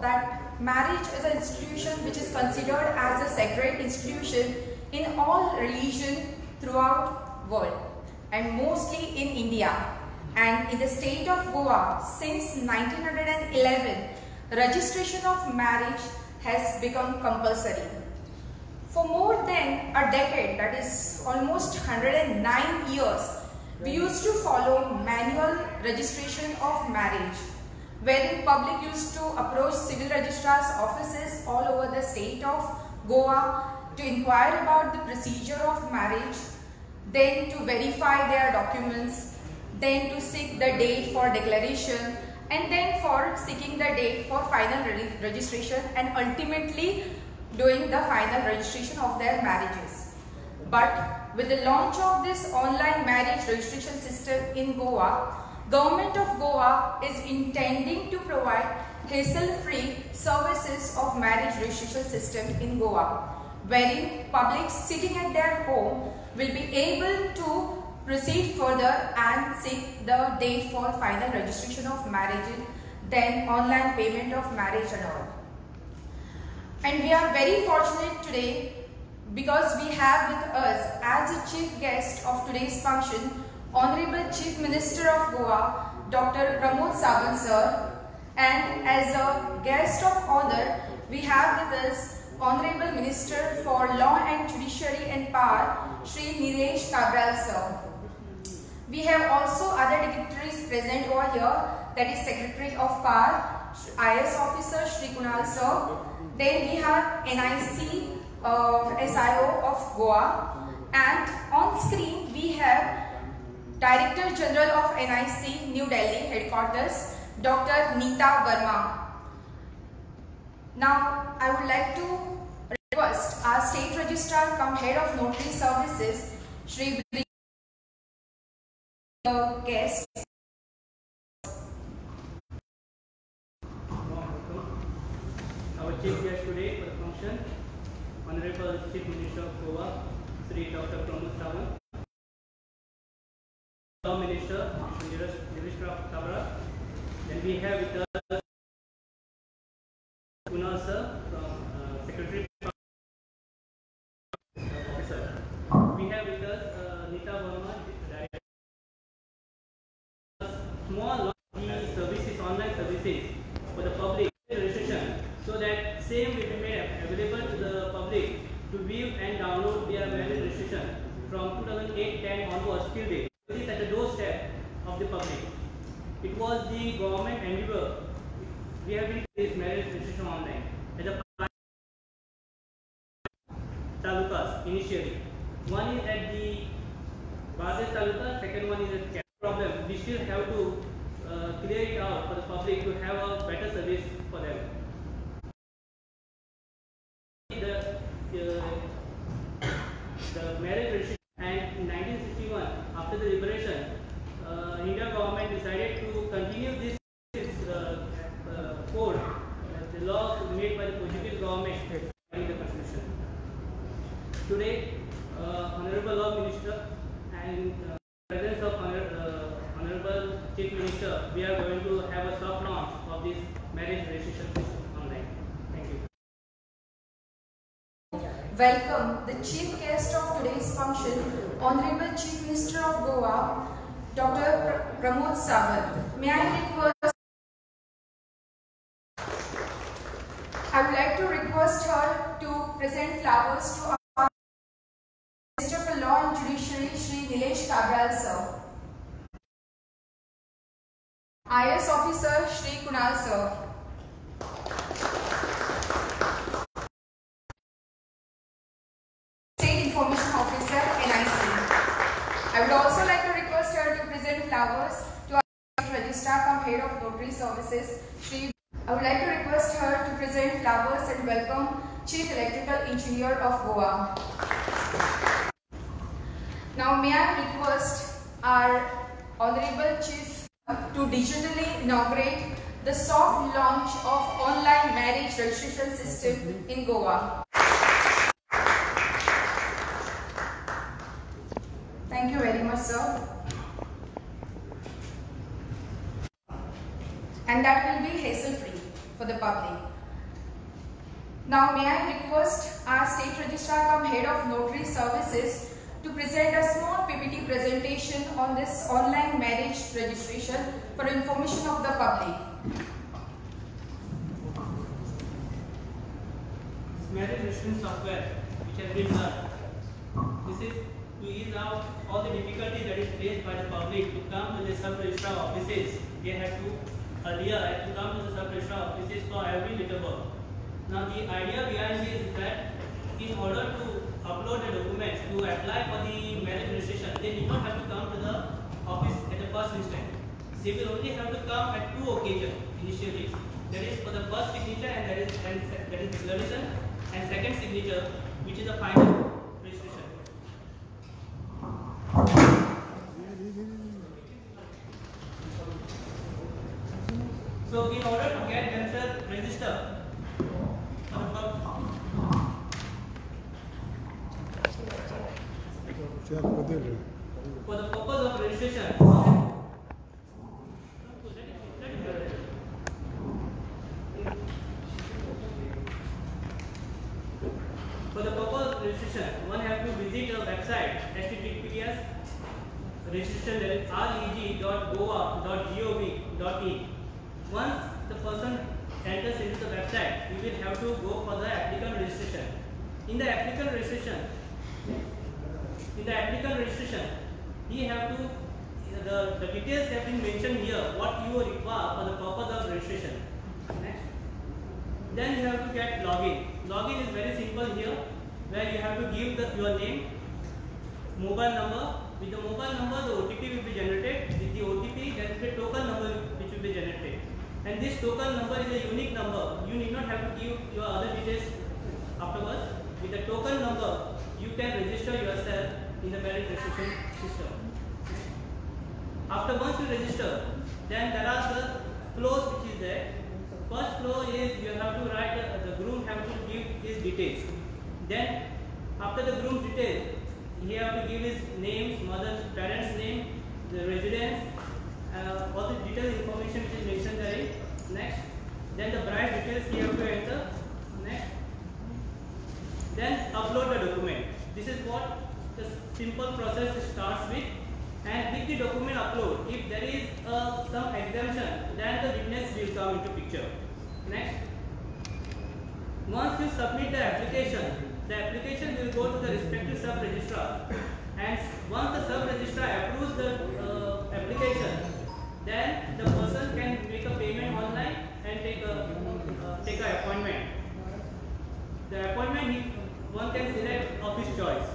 that marriage is an institution which is considered as a sacred institution in all religions throughout world and mostly in India. And in the state of Goa, since 1911, registration of marriage has become compulsory. For more than a decade, that is almost 109 years, we used to follow manual registration of marriage, wherein public used to approach civil registrar's offices all over the state of Goa to inquire about the procedure of marriage, then to verify their documents, then to seek the date for declaration, and then for seeking the date for final registration, and ultimately doing the final registration of their marriages. But with the launch of this online marriage registration system in Goa, Government of Goa is intending to provide hassle-free services of marriage registration system in Goa, wherein public sitting at their home will be able to proceed further and seek the date for final registration of marriage, then online payment of marriage and all. And we are very fortunate today because we have with us as a chief guest of today's function, Honorable Chief Minister of Goa, Dr. Pramod Sawant sir, and as a guest of honor, we have with us Honorable Minister for Law and Judiciary and Power, Shri Nilesh Cabral sir. We have also other dignitaries present over here, that is Secretary of Power, IS Officer Shri Kunal sir. Then we have NIC SIO of Goa, and on screen we have Director General of NIC New Delhi Headquarters, Dr. Neeta Verma. Now I would like to request our State Registrar cum Head of Notary Services, Shri guest. Our chief guest today for the function, Honorable Chief Minister of Goa, Sri Dr. Pramod Sawant, Law Minister, Nilesh Cabral. Then we have with us Kunal sir, from Secretary Officer. We have with us Neeta Verma, Director. Small services, online services for the public registration, so that same will be made available to the public to view and download their marriage registration from 2008-10 onwards till date. It is at the doorstep of the public. It was the government endeavor. We have been this marriage registration online as a talukas initially. One is at the Bades taluka, second one is at problem. We still have to clear it out for the public to have a better service for them. The marriage registration, and in 1961, after the liberation, Indian government decided to continue this code, the laws made by the Portuguese government in the constitution. Today, Honorable Law Minister and presence of Honorable Chief Minister, we are going to have a soft launch of this marriage registration system online. Thank you. Welcome the chief guest of today's function, Honorable Chief Minister of Goa, Dr. Pramod Sawant. May I would like to request her to present flowers to our Minister for Law and Judiciary, Shri Nilesh Cabral sir. IS Officer Shri Kunal sir. State Information Officer NIC. I would also like to request her to present flowers to our Registrar cum Head of Notary Services, Shri. I would like to request her to present flowers and welcome Chief Electrical Engineer of Goa. Now may I request our Honorable Chief to digitally inaugurate the soft launch of online marriage registration system in Goa. Thank you very much, sir. And that will be hassle-free for the public. Now may I request our State Registrar cum Head of Notary Services to present a small PPT presentation on this online marriage registration for information of the public. Marriage registration software which has been done. This is to ease out all the difficulties that is faced by the public to come to the sub-registrar offices. They had to earlier to come to the sub-registrar offices for every little work. Now the idea behind this is that in order to upload the documents to apply for the marriage registration, they did not have to come to the office at the first instance. They will only have to come at two occasions initially. That is for the first signature and that is declaration, and second signature, which is the final registration. So in order to get themselves registered for the purpose of registration, one have to visit a website https registration reg.goa.gov.in. Once the person enters into the website, we will have to go for the applicant registration. In the applicant registration, he have to the details have been mentioned here. What you require for the purpose of registration. Next. Then you have to get login. Login is very simple here, where you have to give your name, mobile number. With the mobile number, the OTP will be generated. With the OTP, there is a token number which will be generated. And this token number is a unique number. You need not have to give your other details afterwards. With the token number, you can register yourself in the marriage registration system. After once you register, then there are the flows which is there. First flow is you have to write, the groom have to give his details. Then after the groom's details, he have to give his names, mother's, parents' name, the residence, all the detailed information which is mentioned there. Next. Then the bride details he have to enter. Next. Then upload the document. This is what the simple process starts with. And with the document upload, if there is some exemption, then the witness will come into picture. Next. Once you submit the application will go to the respective sub-registrar. And once the sub-registrar approves the application, then the person can make a payment online and take an appointment. The appointment one can select of his choice.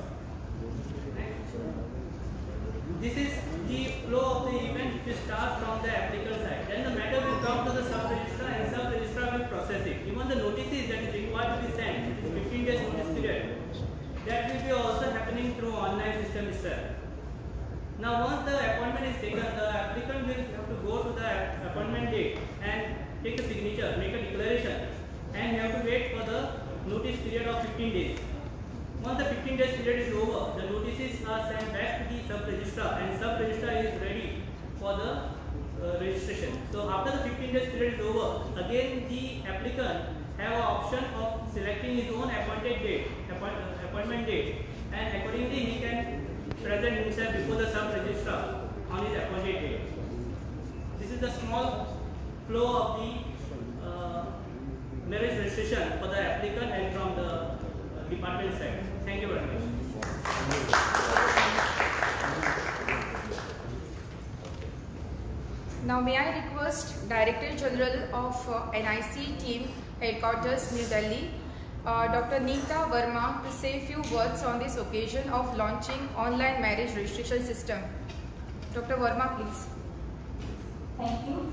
This is the flow of the event which starts from the applicant side. Then the matter will come to the sub-registrar and sub-registrar will process it. Even the notices that is required to be sent, 15 days notice period, that will be also happening through online system itself. Now once the appointment is taken, the applicant will have to go to the appointment date and take a signature, make a declaration, and you have to wait for the notice period of 15 days. Once the 15 days period is over, the notices are sent back to the sub-registrar and sub-registrar is ready for the registration. So after the 15 days period is over, again the applicant have an option of selecting his own appointed date, appointment date, and accordingly he can present himself before the sub-registrar on his appointed date. This is the small flow of the marriage registration for the applicant and from the department side. Thank you very much. Now may I request Director General of NIC Team Headquarters, New Delhi, Dr. Neeta Verma, to say a few words on this occasion of launching online marriage registration system. Dr. Verma, please. Thank you.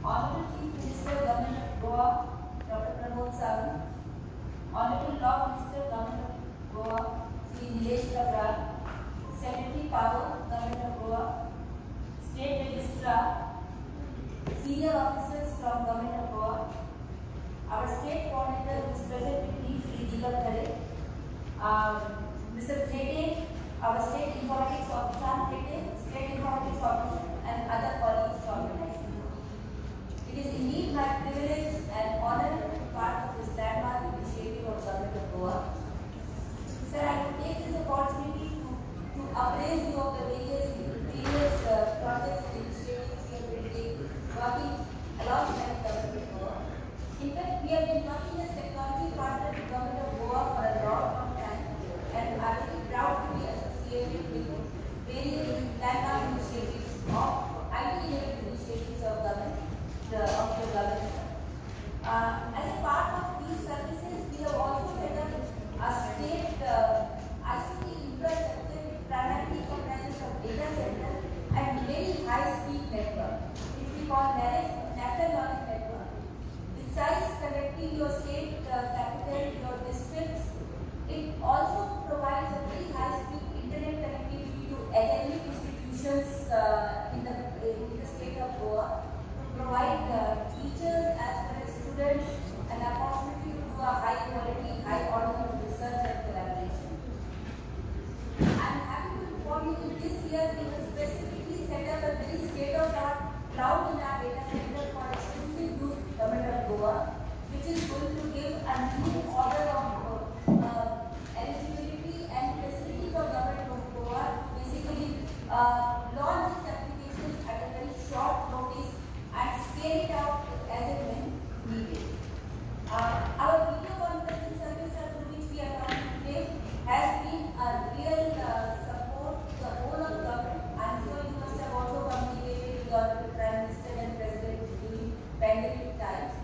Honorable Chief Minister, Government of Goa, Dr. Pramod Sawant, Honorable Law Minister, Government of Goa, Sri Nilesh Kabra, Secretary Power, Government of Goa, State Registrar, Senior Officers from Government of Goa, our State Coordinator who is present with me, Sri Deepak Khare, Mr. Khete, our State Informatics Officer, State Informatics Officer, and other colleagues from the NIC. It is indeed my privilege have been working as technology partner with Government of Goa for a long time, and are very proud to be associated with various landmark initiatives of IT-related initiatives of government, of the government. As a part of these services, we have also set up a state ICT infrastructure which primarily comprises of data center and very high-speed network, which we call National Knowledge Network. Besides connecting your state capital, your districts, it also provides a very high-speed internet connectivity to academic institutions in the state of Goa to provide teachers as well as students an opportunity to do a high-quality, high-order of research and collaboration. I am happy to inform you that this year we have specifically set up a very state-of-the-art cloud in our data center for exclusive use Government of Goa, which is going to give a new order of eligibility and facility for Government of Goa to basically launch these applications at a very short notice and scale it out as and when needed. Our video conferencing service through which we are talking today has been a real support to the whole of government. I am sure you must have also communicated with the Prime Minister and President during pandemic times,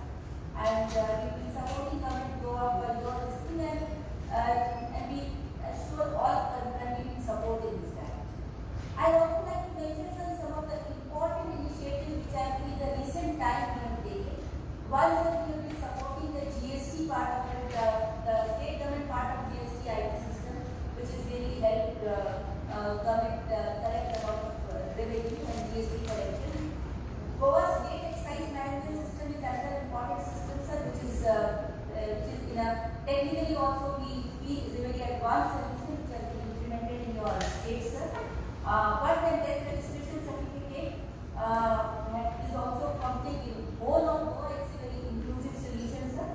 and we have been supporting Government Goa for your listening, and we assure all continuing support in this time. I would also like to mention some of the important initiatives which have been the recent time we have taken. One is that we have been supporting the GST part of it, the state government part of GST IT system, which has really helped government collect a lot of revenue and GST collection. Goa State Excise Management System is another important system, sir, which is in a technically also we feel is a very advanced solution which has been implemented in your state, sir. Birth and death registration certificate is also something in whole of Goa. It's a very inclusive solution, sir.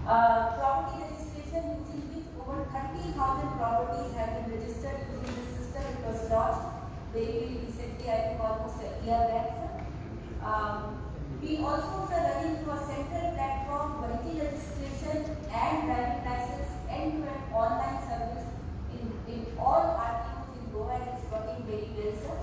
Property registration, using which over 30,000 properties have been registered using this system. It was launched very recently, I think almost a year back, sir. We also are running through a central platform, vehicle registration and driving license end-to-end online service in all RTOs in Goa, and it's working very well, sir.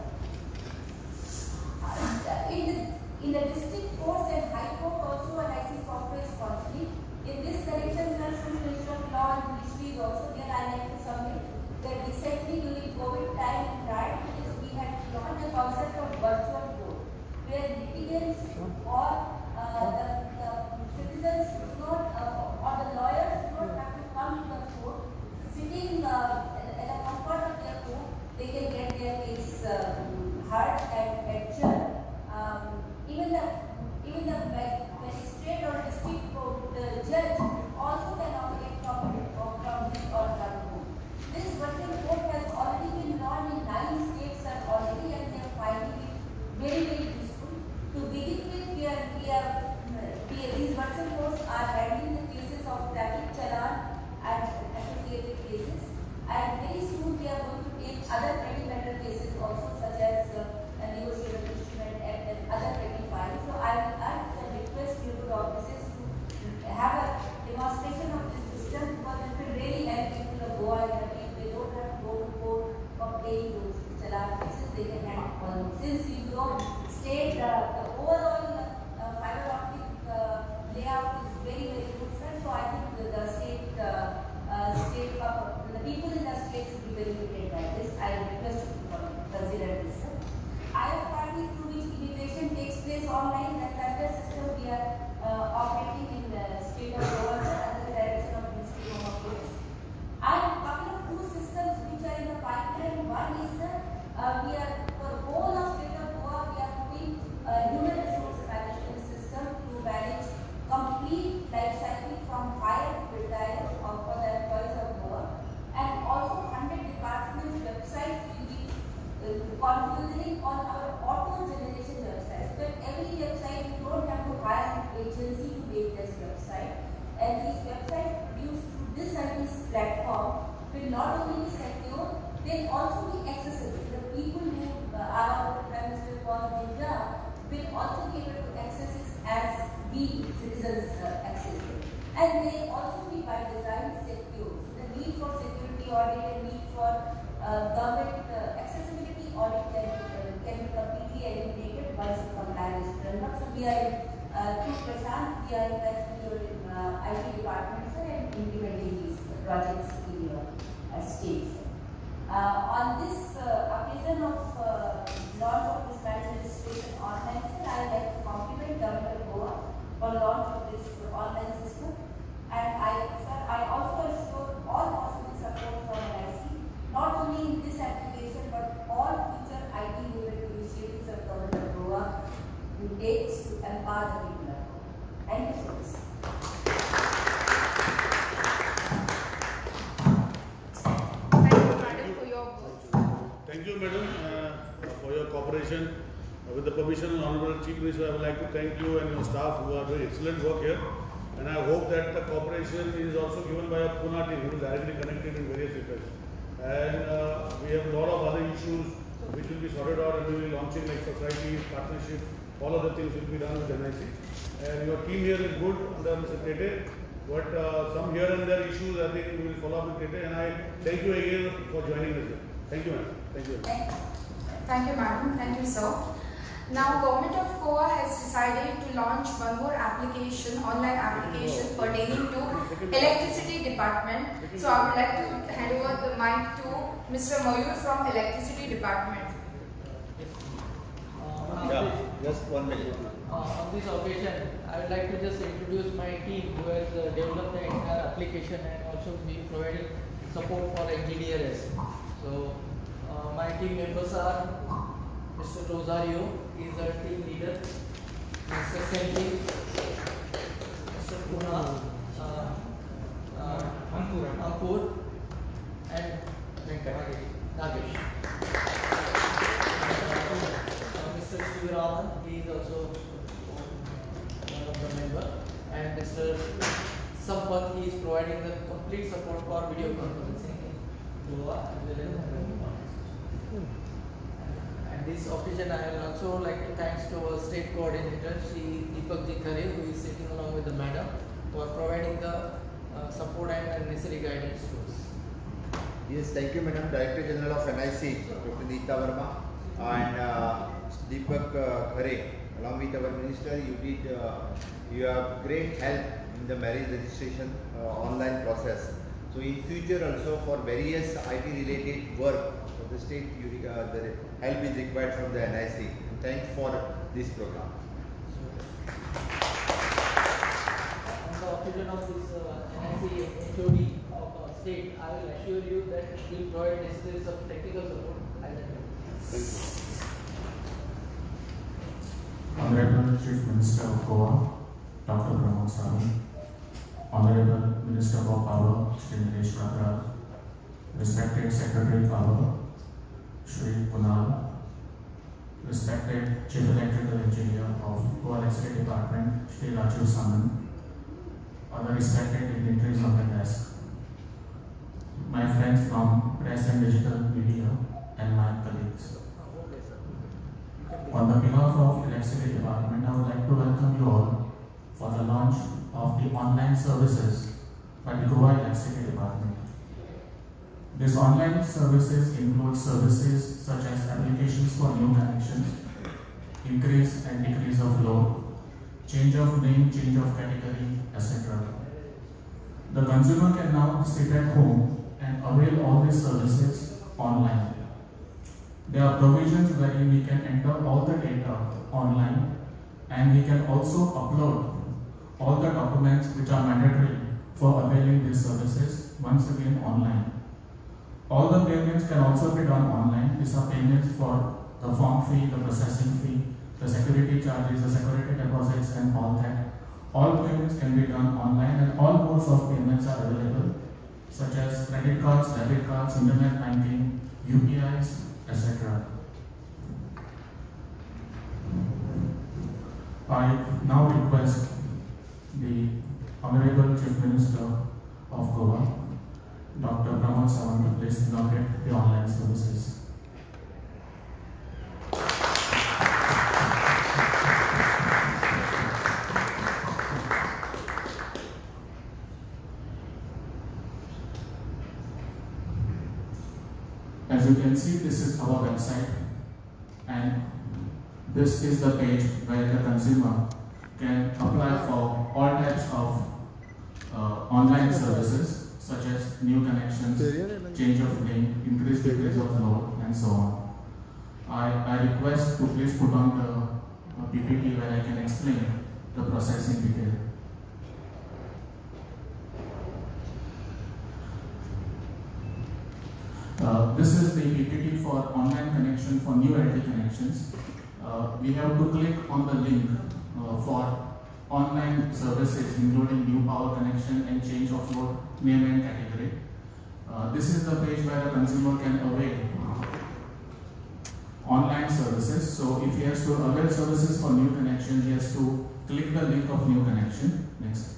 In the district courts and high court also an IC software is functioning. In this connection, sir, since Minister of Law and Judiciary is also there, I like to submit that recently during COVID time and prior to this, we had launched the concept of virtual court, where litigants or the citizens do not, or the lawyers do not have to come to the court. Sitting at the comfort of their home, they can get their case heard and judged. Even the magistrate or district court judge also can operate from his or her home. This virtual court has already been launched in 9 states already, and they are finding it very useful. To begin with, these virtual courts are handling the cases of traffic challan and associated cases, and very soon we are going to take other petty matter cases also, such as negotiable instrument and other petty files. So I will request you to the offices to have a demonstration of this system, because it will really help people of Goa in a way they don't have to go to court for paying those challan cases. They can handle. Since we don't state the overall fiber optic layout is very good, sir. So I think the people in the state should be benefited by this. I request you to consider this, sir. IFRD, through which immigration takes place online, that's another system we are operating in the state of Goa under the direction of Ministry of Home Affairs. And a couple of two systems which are in the pipeline. One is we are for whole of state of Goa, we are putting a human resource management system to manage complete life cycle from hire to retire for the employees of Goa, and also 100 departments websites will be configuring on our auto generation websites. But every website you don't have to hire an agency to make this website, and these websites produced through this service platform will not only be secure, they will also be accessible. The people who are on the premises will also be able to access it as we citizens access it. and they also be by design secure. So the need for security audit and need for government accessibility audit can be completely eliminated once the compliance is done. So we are through Prashant, we are in touch with your IT departments and implementing these projects in your states. On this occasion of launch of this marriage registration online, sir, I would like to compliment Government of Goa for launch of this online system. And I also assure all possible support from NIC, not only in this application but all future IT movement initiatives of Government of Goa who takes to empower the people of Goa. Thank you so much. Thank you, madam, for your cooperation. With the permission of Honorable Chief Minister, I would like to thank you and your staff who are doing excellent work here. And I hope that the cooperation is also given by a Pune team who is directly connected in various areas. And we have a lot of other issues which will be sorted out and we will be launching like societies, partnership, all of the things will be done with NIC. And your team here is good under Mr. Tete. But some here and there issues, I think we will follow up with Tete. And I thank you again for joining us here. Thank you, madam. Thank you. Thank you, madam. Thank you, sir. Now, Government of Goa has decided to launch one more application, online application pertaining to electricity department. So, I would like to hand over the mic to Mr. Mayur from electricity department. Just 1 minute. On this occasion, I would like to just introduce my team who has developed the entire application and also be providing support for NGDRS. So, my team members are Mr. Rosario, he is our team leader, Mr. Senthi, Mr. Puna, Ampur, and Nagesh. Mr. Sivaraman, he is also one of the members, and Mr. Sampath, he is providing the complete support for video conferencing in Goa as well as this occasion, I will also like to thanks to our state coordinator, Shri Deepak Ji Khare, who is sitting along with the madam, for providing the support and necessary guidance to us. Yes, thank you, Madam. Director General of NIC, Dr. Neeta Verma, and Deepak Khare, along with our Minister, you have great help in the marriage registration online process. So in future also for various IT related work for the state, the help is required from the NIC. Thanks for this program. On the occasion of this NIC HOD of our state, I will assure you that we will provide necessary technical support. Honorable Chief Minister of Goa, Dr. Pramod Sawant, Honorable Minister for Power, Shri Nilesh Kathraj, respected Secretary Power, Shri Kunal, respected Chief Electrical Engineer of Goa Electricity Department, Shri Rajiv Samant, other respected dignitaries of the desk, my friends from press and digital media, and my colleagues. On the behalf of Electricity Department, I would like to welcome you all for the launch of the online services by the Goa Electricity Department. These online services include services such as applications for new connections, increase and decrease of load, change of name, change of category, etc. The consumer can now sit at home and avail all these services online. There are provisions wherein we can enter all the data online and we can also upload all the documents which are mandatory for availing these services once again online. All the payments can also be done online. These are payments for the form fee, the processing fee, the security charges, the security deposits and all that. All payments can be done online and all modes of payments are available such as credit cards, debit cards, internet banking, UPIs, etc. I now request the Honorable Chief Minister of Goa, Dr. Pramod Sawant, to please inaugurate the online services. you can see, this is our website, and this is the page where the consumer can apply for all types of online services such as new connections, change of link, increase decrease of load, and so on. I request to please put on the PPT where I can explain the process in detail. This is the PPT for online connection for new LTE connections. We have to click on the link for online services including new power connection and change of load name and category. This is the page where the consumer can avail online services. So if he has to avail services for new connection, he has to click the link of new connection. Next.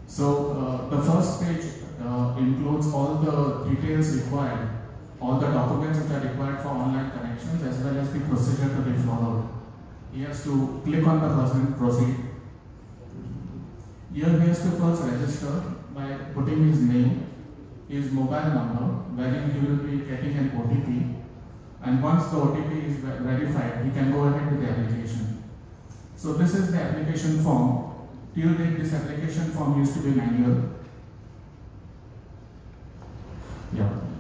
So the first page includes all the details required, all the documents which are required for online connections, as well as the procedure to be followed. He has to click on the button proceed. Here he has to first register by putting his name, his mobile number, wherein he will be getting an OTP, and once the OTP is verified, he can go ahead with the application. So this is the application form. Till date, this application form used to be manual.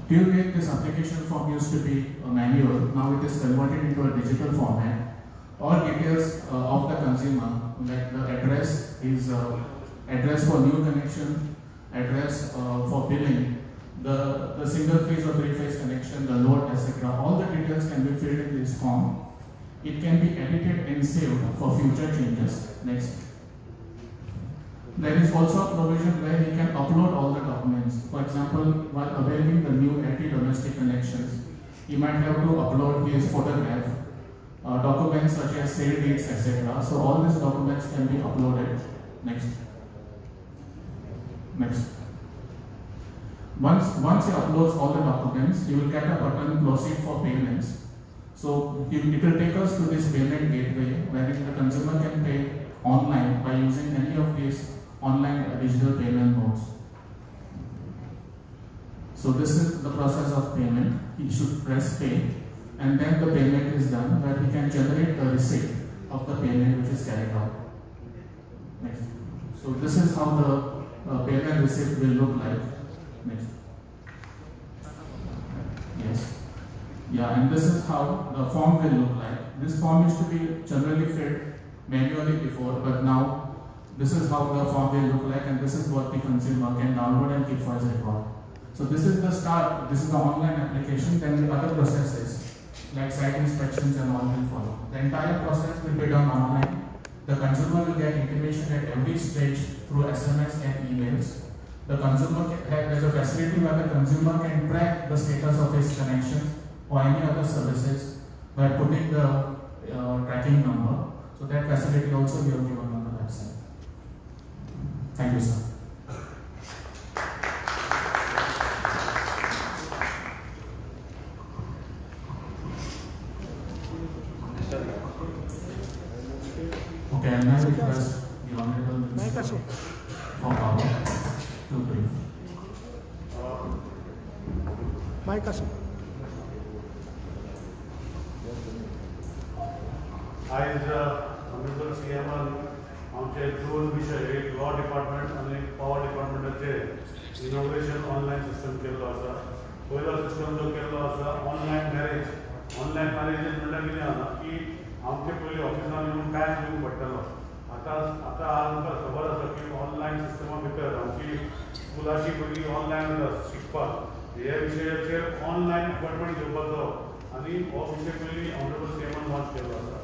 Till date, this application form used to be manual. Now it is converted into a digital format. All details of the consumer, like the address is address for new connection, address for billing, the single phase or three phase connection, the load, etc. All the details can be filled in this form. It can be edited and saved for future changes. Next. There is also a provision where he can upload all the documents. For example, while availing the new LTE domestic connections, he might have to upload his photograph, documents such as sale dates, etc. So all these documents can be uploaded. Next. Next. Once he uploads all the documents, he will get a button proceed for payments. So it will take us to this payment gateway wherein the consumer can pay online by using any of these online digital payment modes. So this is the process of payment. He should press pay, and then the payment is done, where he can generate the receipt of the payment which is carried out. Next. So this is how the payment receipt will look like. Next. Yes. Yeah, and this is how the form will look like. This form used to be generally filled manually before, but now this is how the form will look like, and this is what the consumer can download and keep for his record. So this is the start, this is the online application, then the other processes like site inspections and all will follow. The entire process will be done online. The consumer will get intimation at every stage through SMS and emails. The consumer there's a facility where the consumer can track the status of his connection or any other services by putting the tracking number. So that facility also we have given on the website. Thank you, sir. Okay, and now request the Honorable Minister for power to brief. आज Honorable CM आमचे दोन विषय, एक law department आणि power डिपार्टमेंटाचे innovation online system केल्लो आसा. पयलो system जो केल्लो आसा ऑनलाइन मॅरेज म्हणल्यार कितें आसा की आमचे पयलीं ऑफिसान येवन टायम दिवंक पडटालो. आतां आमकां खबर आसा की ऑनलाइन सिस्टमा भितर आमची स्कुलाची भुरगीं ऑनलाइन शिकपाक हे विशयाचेर ऑनलाइन अपॉयंटमेंट घेवपाचो आनी हो विशय पयलीं ऑनरेबल सीएमान लॉन्च केल्लो आसा.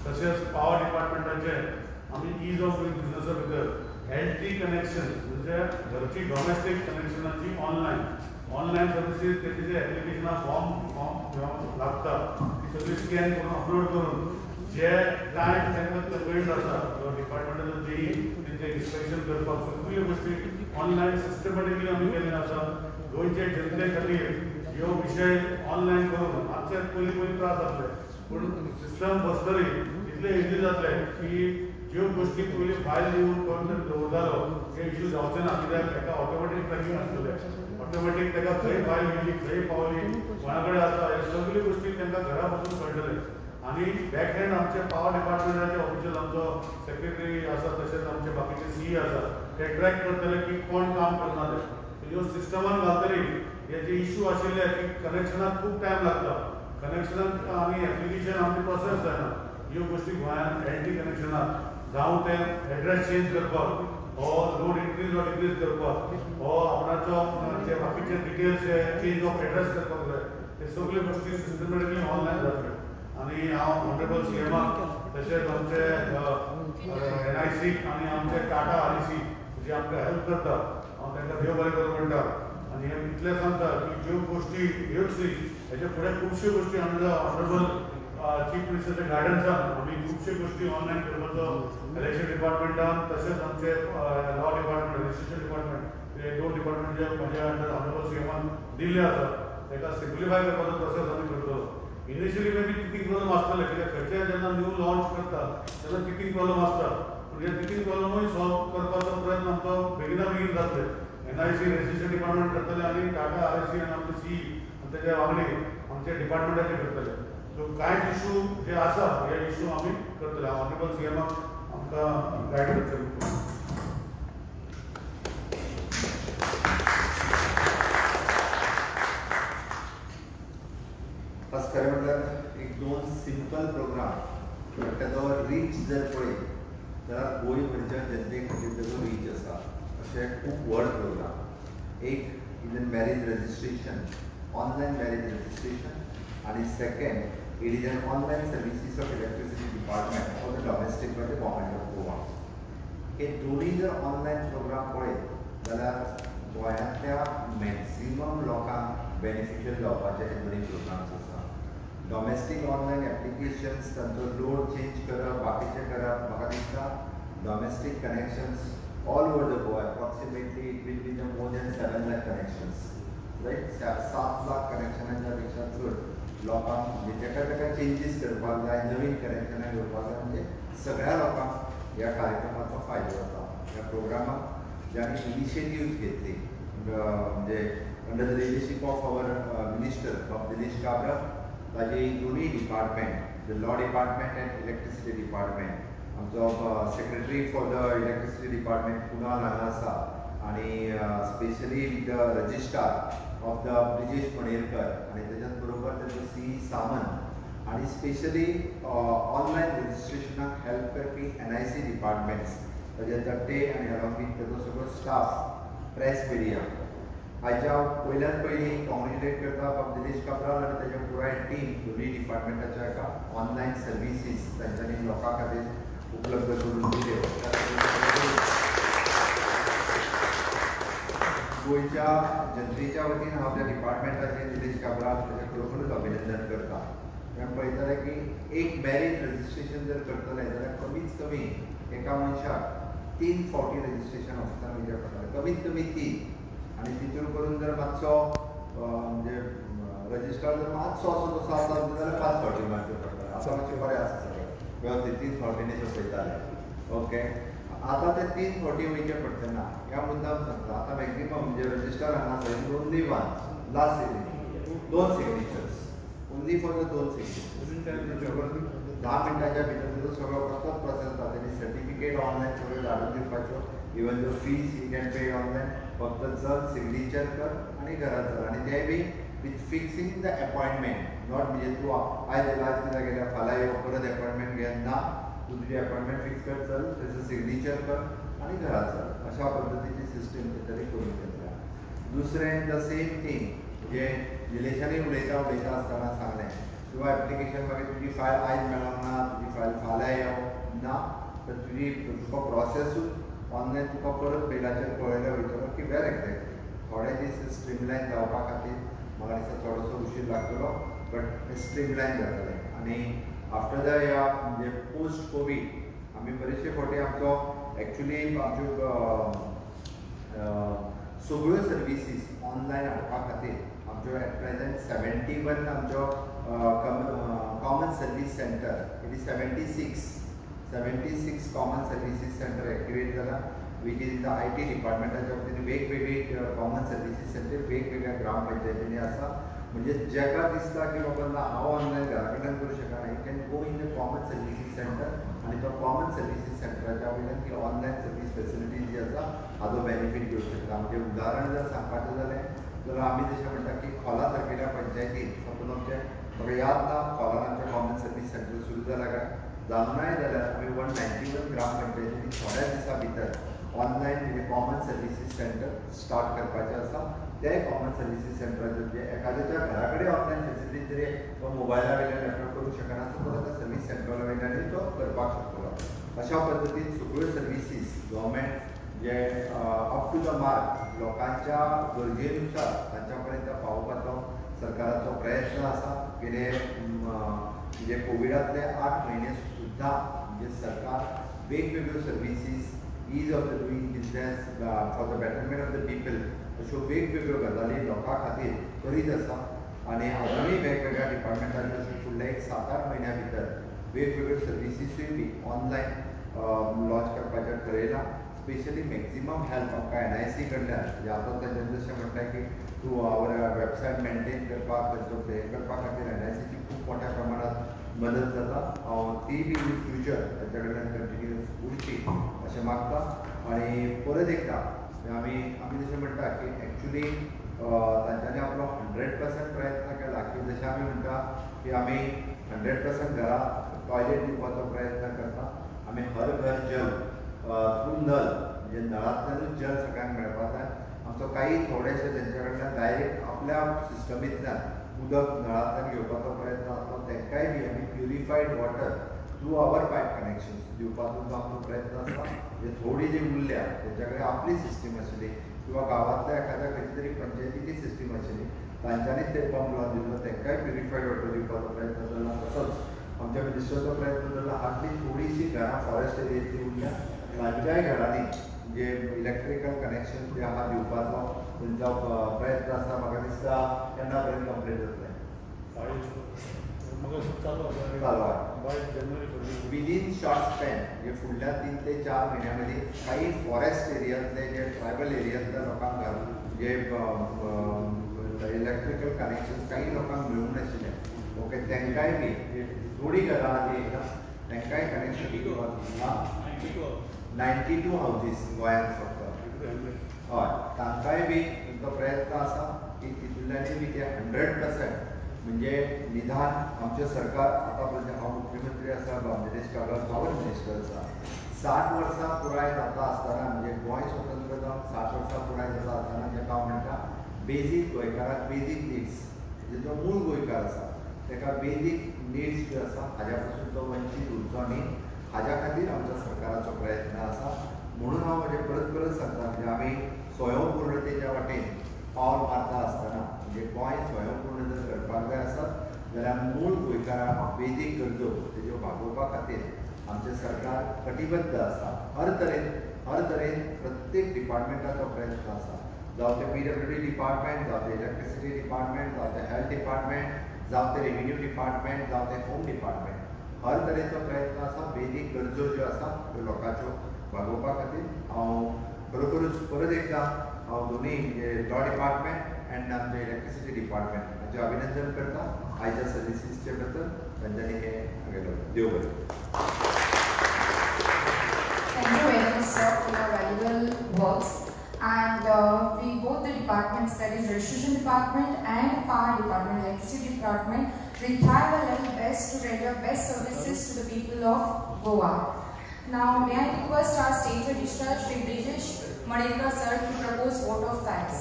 तशेंच पॉवर डिपार्टमेंटाचे आमी ईज ऑफ डुईंग बिजनसा भितर LTE कनेक्शन म्हणजे घरची डॉमेस्टीक कनेक्शनाची ऑनलाइन सर्विसीस तेचे जे एप्लिकेशना फॉर्म लागता ती सगळी स्कॅन करून अपलोड करून जे टायम तांकां वेळ आसा डिपार्टमेंटाचो जेई तेंचे इन्स्पेक्शन करपाक सगळ्यो गोश्टी ऑनलाइन सिस्टमॅटिकली आमी केल्ले आसा. गोंयचे जनते खातीर ह्यो विशय ऑनलाइन करून आमचे पयलीं त्रास जातले, पूण सिस्टम बसतरी इतले इझी जातले की ज्यो गोश्टी पयलीं फायल दिवन कोण दवरतालो हे इश्यू जावचे ना, कित्याक एका ऑटोमॅटीक ट्रॅकिंग आसतलें. ऑटोमॅटिक ताका खंय फायल गेली खंय पावली कोणा कडेन आसा हे सगळ्यो गोष्टी तांकां घरा बसून कळटले आनी बॅक हँड आमचे पावर डिपार्टमेंटाचे ऑफिशियल आमचो सेक्रेटरी आसा तशेंच आमचे बाकीचे सीई आसा ते ट्रॅक करतले की कोण काम करना ते ह्यो सिस्टमान घालतली हे जे इश्यू आशिल्ले की कनेक्शनाक खूब टायम लागता कनेक्शनाक आनी एप्लिकेशन आमची प्रोसेस जायना ह्यो गोष्टी गोंयांत एलटी कनेक्शनाक जावं ते एड्रेस चेंज करपाक हो लोड इनक्रीज ऑर डिक्रीज करपाक हो आपणाचो जे बाकीचे डिटेल्स चेंज ऑफ एड्रेस करपाक जाय ते सगळ्यो गोष्टी सिस्टमॅटिकली ऑनलायन जातल्यो आनी हांव ऑनरेबल सीएमाक तशेंच आमचे NIC आनी आमचे टाटा REC जे आमकां हेल्प करता हांव तांकां देव बरें करूं म्हणटा आनी हे इतलें सांगता की ज्यो गोष्टी ह्योच न्ही हेचे फुडें खुबश्यो गोष्टी आमच्या ऑनरेबल चीफ मिनिस्टरच्या गायडन्सान आमी खुबश्यो गोष्टी ऑनलायन करपाचो इलेक्शन डिपार्टमेंटान तशेंच आमचे लॉ डिपार्टमेंट रजिस्ट्रेशन डिपार्टमेंट हे दोन डिपार्टमेंट जे म्हाज्या अंडर ऑनरेबल सीएमान दिल्ले आसा ताका सिम्प्लिफाय करपाचो प्रोसेस आमी करतलो initially may be ticking problem आसतले कित्याक खंयचेय जेन्ना न्यू लॉन्च करता तेन्ना टिकींग प्रॉब्लम आसता पूण हे टिकींग प्रॉब्लमूय सॉल्व करपाचो प्रयत्न आमचो बेगिना बेगीन जातले NIC रजिस्ट्रेशन डिपार्टमेंट करतले आनी टाटा REC आनी आमचे CE आनी तेजे वांगडी आमचे डिपार्टमेंटाचे करतले सो कांय इश्यू जे आसा हे इश्यू आमी करतले ऑनरेबल सीएमाक आमकां गायड करतले आज खरें म्हणल्यार एक दोन सिंपल प्रोग्राम बट तेजो रीच जर पळयत जाल्यार गोंयभरच्या जनते खातीर तेजो रीच आसा अशें खूब व्हड प्रोग्राम एक is an marriage registration online marriage registration आनी second it is an online services of electricity department for the domestic by the government of Goa हे दोनूय जर ऑनलायन प्रोग्राम पळयत जाल्यार गोंयांतल्या मॅक्सिमम लोकांक बेनिफिशियल जावपाचे हे दोनूय प्रोग्राम्स आसा डॉमेस्टीक ऑनलायन एप्लिकेशन्स तांचो लोड चेंज करप बाकीचे करप म्हाका दिसता domestic connections all over the Goa approximately it will be the more than 7 lakh connections right 7 lakh कनेक्शनांच्या पेक्षा चड लोकांक म्हणजे ताका चेंजीस करपाक जाय नवीन कनेक्शनां घेवपाक जाय म्हणजे सगळ्या लोकांक ह्या कार्यक्रमाचो फायदो जाता ह्या प्रोग्रामाक ज्यांनी इनिशिएटिव्स घेतली म्हणजे under the leadership of our minister डॉ दिनेश काब्रा ताजे दोनूय department the law department and electricity department आमचो secretary for the electricity department Kunal हांगा आसा आनी specially the registrar of the Brijesh Manerkar आनी तेच्याच बरोबर तेजो CE सामंत आनी स्पेशली ऑनलायन रजिस्ट्रेशनाक हेल्प करपी NIC डिपार्टमेंट्स ताजे दट्टे आनी अलॉंग वीथ तेजो सगळो स्टाफ प्रेस मिडिया हाच्या पयल्यान पयली कॉंग्रेच्युलेट करता बाब दिनेश काब्राल आनी तेजे पुराय टीम दोनूय डिपार्टमेंटाच्या एका ऑनलायन सर्विसीस तांच्यांनी लोकां खातीर उपलब्ध करून दिल्यो गोंयच्या जनतेच्या वतीन हांव त्या डिपार्टमेंटाचें दिनेश काब्राल ताचे खरोखरूच अभिनंदन करता कारण पळयतले की एक मॅरेज रजिस्ट्रेशन जर करतले जाल्यार कमीत कमी एका मनशाक 3 फावटी रजिस्ट्रेशन ऑफिसान वयचें पडटलें कमीत कमी 3 आनी तितून करून जर मातसो म्हणजे रजिस्टर जर मातसो असो तसो आसा जाल्यार 5 फावटी मारचें पडटलें आतां मातशें बरें आसा सगळें वेवस्थीत 3 फावटींनी सोंपयताले ओके आतां ते 3 फावटी वयचें पडचें ना ह्या मुद्दाम सांगता आतां मॅक्झिमम म्हणजे रजिस्टर हांगा थंय only one last signature 2 signatures only for the 2 signatures 10 मिनटाच्या भितर तुजो सगळो कसलोच प्रोसेस जाता तेणी सर्टिफिकेट ऑनलायन सगळें धाडून दिवपाचो even the fees you can पे ऑनलायन फक्त चल सिग्नेचर कर आनी घरा चल आनी ते B with fixing the appointment not म्हणजे तूं आयज लास्ट कित्याक गेल्या फाल्यां यो परत अपॉयंटमेंट घेयन ना तूं तुजी अपॉयंटमेंट फिक्स कर चल तेजो सिग्नेचर कर आनी घरा चल अशा पद्दतीची सिस्टम खंय तरी करून घेतल्या दुसरें द सेम थिंग म्हणजे रिलेशनूय उलयता आसतना सांगलें तुका एप्लिकेशन मागीर तुजी फायल आयज मेळोंक ना तुजी फायल फाल्यां यो ना तर तुका प्रोसेसूच ऑनलायन तुका परत मेलाचेर पळयलो वयतलो की वेर एक्झॅक्टली थोडे दीस स्ट्रीमलायन जावपा खातीर म्हाका दिसता थोडोसो उशीर लागतलो बट स्ट्रीमलायन जातलें आनी आफ्टर द ह्या म्हणजे पोस्ट कोवीड आमी बरेचशे फावटी आमचो एक्चुली आमच्यो सगळ्यो सर्विसीस ऑनलायन हाडपा खातीर आमच्यो एट प्रेझेंट 71 आमच्यो common service centre it is 76 common services centre activate जाला which is in the IT डिपार्टमेंटाच्या वतीने वेगवेगळी कॉमन सर्विसीस सेंटर वेगवेगळ्या ग्रामपंचायतींनी आसा. म्हणजे जेका दिसता की बाबा हांव ऑनलायन घरा कडल्यान करूं शकना, you can go in the common services centre आनी तो कॉमन सर्विसीस सेंटराच्या वयल्यान ती ऑनलायन सर्वीस फेसिलिटीज जी आसा हाचो बेनिफीट घेवंक शकता. म्हणजे उदाहरण जर सांगपाचें जाल्यार आमी जशें म्हणटा की खोला सारकेल्या पंचायतीन सपोज आमचे म्हाका याद ना खोलान आमचें कॉमन सर्वीस सेंटर सुरू जालां काय, जावनाय जाल्यार आमी 191 ग्रामपंचायतींनी थोड्या दिसा भितर ऑनलायन म्हणजे कॉमन सर्विसीस सेंटर स्टार्ट करपाचें आसा. त्याय कॉमन सर्विसीस सेंटराचेर जे एखाद्याच्या घरा कडेन ऑनलायन फेसिलिटी जरी तो मोबायला वयल्यान एप्लाय करूंक शकना तो ताका सर्वीस सेंटरा वयल्यानूय तो करपाक शकतलो. अशा पद्दतीन सगळ्यो सर्विसीस गव्हर्मेंट जे अप टू द मार्क लोकांच्या गरजेनुसार तांच्या पर्यंत पावोवपाचो सरकाराचो प्रयत्न आसा. गेले म्हणजे कोविडांतले 8 म्हयने सुद्दां म्हणजे सरकार वेगवेगळ्यो services ease of the doing business for the betterment of the people अश्यो वेगवेगळ्यो गजाली लोकां खातीर करीत आसा. आनी अजुनूय वेगवेगळ्या डिपार्टमेंटांनी फुडल्या एक 7-8 म्हयन्या भितर वेगवेगळ्यो सर्विसीसूय बी ऑनलायन लॉन्च करपाचें थरयलां. स्पेशली मॅक्झिमम हेल्प आमकां NIC कडल्यान म्हणजे आतां तेजें जशें म्हणटा की थ्रू आवर वेबसायट मेंटेन करपाक तेंचो हें करपा खातीर NIC ची खूब मोठ्या प्रमाणांत मदत जाता. हांव ती बी इन फ्युचर ताच्या कडल्यान कंटिन्यूअस उरची अशें मागता. आनी परत एकदां आमी जशें म्हणटा की एक्चुली तांच्यांनी आपलो 100% प्रयत्न केला की जशें आमी म्हणटा की आमी 100% घरा टॉयलेट दिवपाचो प्रयत्न करता. आमी हर घर जल थ्रू नल म्हणजे नळांतल्यानूच जल सगळ्यांक मेळपाक जाय. आमचो काही थोडेशे तेंच्या कडल्यान डायरेक्ट आपल्या सिस्टमींतल्यान उदक नळांतल्यान घेवपाचो प्रयत्न आसलो. तांकांय बी आमी purified water through our pipe connections दिवपाचो आमचो प्रयत्न आसा. म्हणजे थोडी जी उरल्या तेंच्या कडेन आपली सिस्टीम आशिल्ली किंवा गांवांतल्या एखाद्या खंयची तरी पंचायतीची सिस्टीम आशिल्ली तांच्यांनीच ते पंप लावन दिल्लो तांकांय प्युरिफायड वॉटर दिवपाचो प्रयत्न जाल्लो. तसोच आमच्या मिनिस्टराचो प्रयत्न जाल्लो हातली थोडीशी घरां फॉरेस्ट एरियेतली उरल्या तांच्याय घरांनी जे इलेक्ट्रिकल कनेक्शन जे आहा दिवपाचो तेंचो प्रयत्न आसा. म्हाका दिसता केन्ना पर्यंत कंप्लीट जातलें चालू आहे विदीन शॉर्ट स्पॅन म्हणजे फुडल्या 3 ते 4 म्हयन्यां काही फॉरेस्ट एरियांतले जे ट्रायबल एरियांतल्या लोकांक जे इलेक्ट्रिकल कनेक्शन काही लोकांक मेळूंक नाशिल्ले ओके तांकांय बी थोडी घरां आदी तांकांय कनेक्शन दिवपाक 92 हावजीस गोंयांत फक्त हय तांकांय बी तो प्रयत्न आसा की तितूंतल्यानूय बी ते 100% म्हणजे निदान आमचे सरकार आतां पर्यंत हांव मुख्यमंत्री आसा बांगलादेश पावर मिनिस्टर आसा 60 वर्सां पुराय जाता आसतना म्हणजे गोंय स्वतंत्र जावन 60 वर्सां पुराय जाता आसतना जेका हांव म्हणटा बेजीक गोंयकाराक बेजीक निड्स म्हणजे जो मूळ गोंयकार आसा ताका बेजीक निड्स ज्यो आसा हाज्या पासून तो वंचीत उरचो न्ही हाज्या खातीर आमच्या सरकाराचो प्रयत्न आसा. म्हणून हांव म्हणजे परत सांगता म्हणजे आमी स्वयंपूर्णतेच्या वाटेन पावल मारता आसतना म्हणजे गोंय स्वयंपूर्ण जर करपाक जाय आसत जाल्यार मूळ गोंयकारांक बेजीक गरजो तेज्यो भागोवपा खातीर आमचें सरकार कटिबद्ध आसा. हर तरेन प्रत्येक डिपार्टमेंटाचो प्रयत्न आसा. जावं ते PWD डिपार्टमेंट जावं ते इलेक्ट्रिसिटी डिपार्टमेंट जावं ते हेल्थ डिपार्टमेंट जावं ते रेव्हेन्यू डिपार्टमेंट जावं ते होम डिपार्टमेंट हर तरेचो प्रयत्न आसा. बेजीक गरजो ज्यो आसा त्यो लोकांच्यो भागोवपा खातीर हांव खरोखरूच परत एकदां हांव दोनूय म्हणजे लॉ डिपार्टमेंट एंड आमचे इलेक्ट्रिसिटी डिपार्टमेंट हाचें अभिनंदन करता आयच्या सर्विसीसचे बद्दल तांच्यांनी हें केलें. देव बरें. Thank you very much, sir, for your valuable words. And we both the departments, that is registration department and power department, electricity department, will try our level best to render best services to the people of Goa. Now, may I request our state registrar, Shri Brijesh Madekar sir, to propose vote of thanks.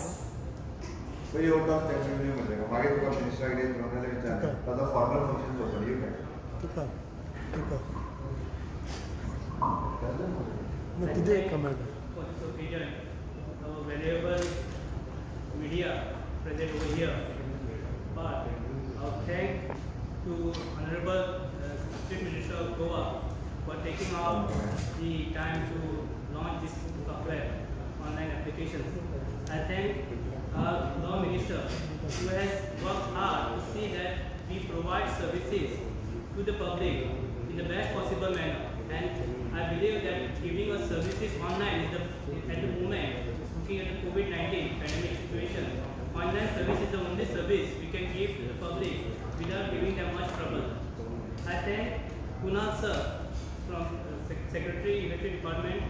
पयली vote of thanks म्हणजे मागीर तुका मिनिस्टरा कडेन programme विचार ताचो formal function जातलो you काय किती comment for this occasion, our valuable media present over here. But our thanks to Honorable Chief Minister of Goa for taking out the time to launch this software online applications. I thank our Law Minister who has worked hard to see that we provide services to the public in the best possible manner. And I believe that giving us services online is at the moment, looking at the COVID-19 pandemic situation, online service is the only service we can give to the public without giving them much trouble. I thank Kunal sir from Secretary Electric Department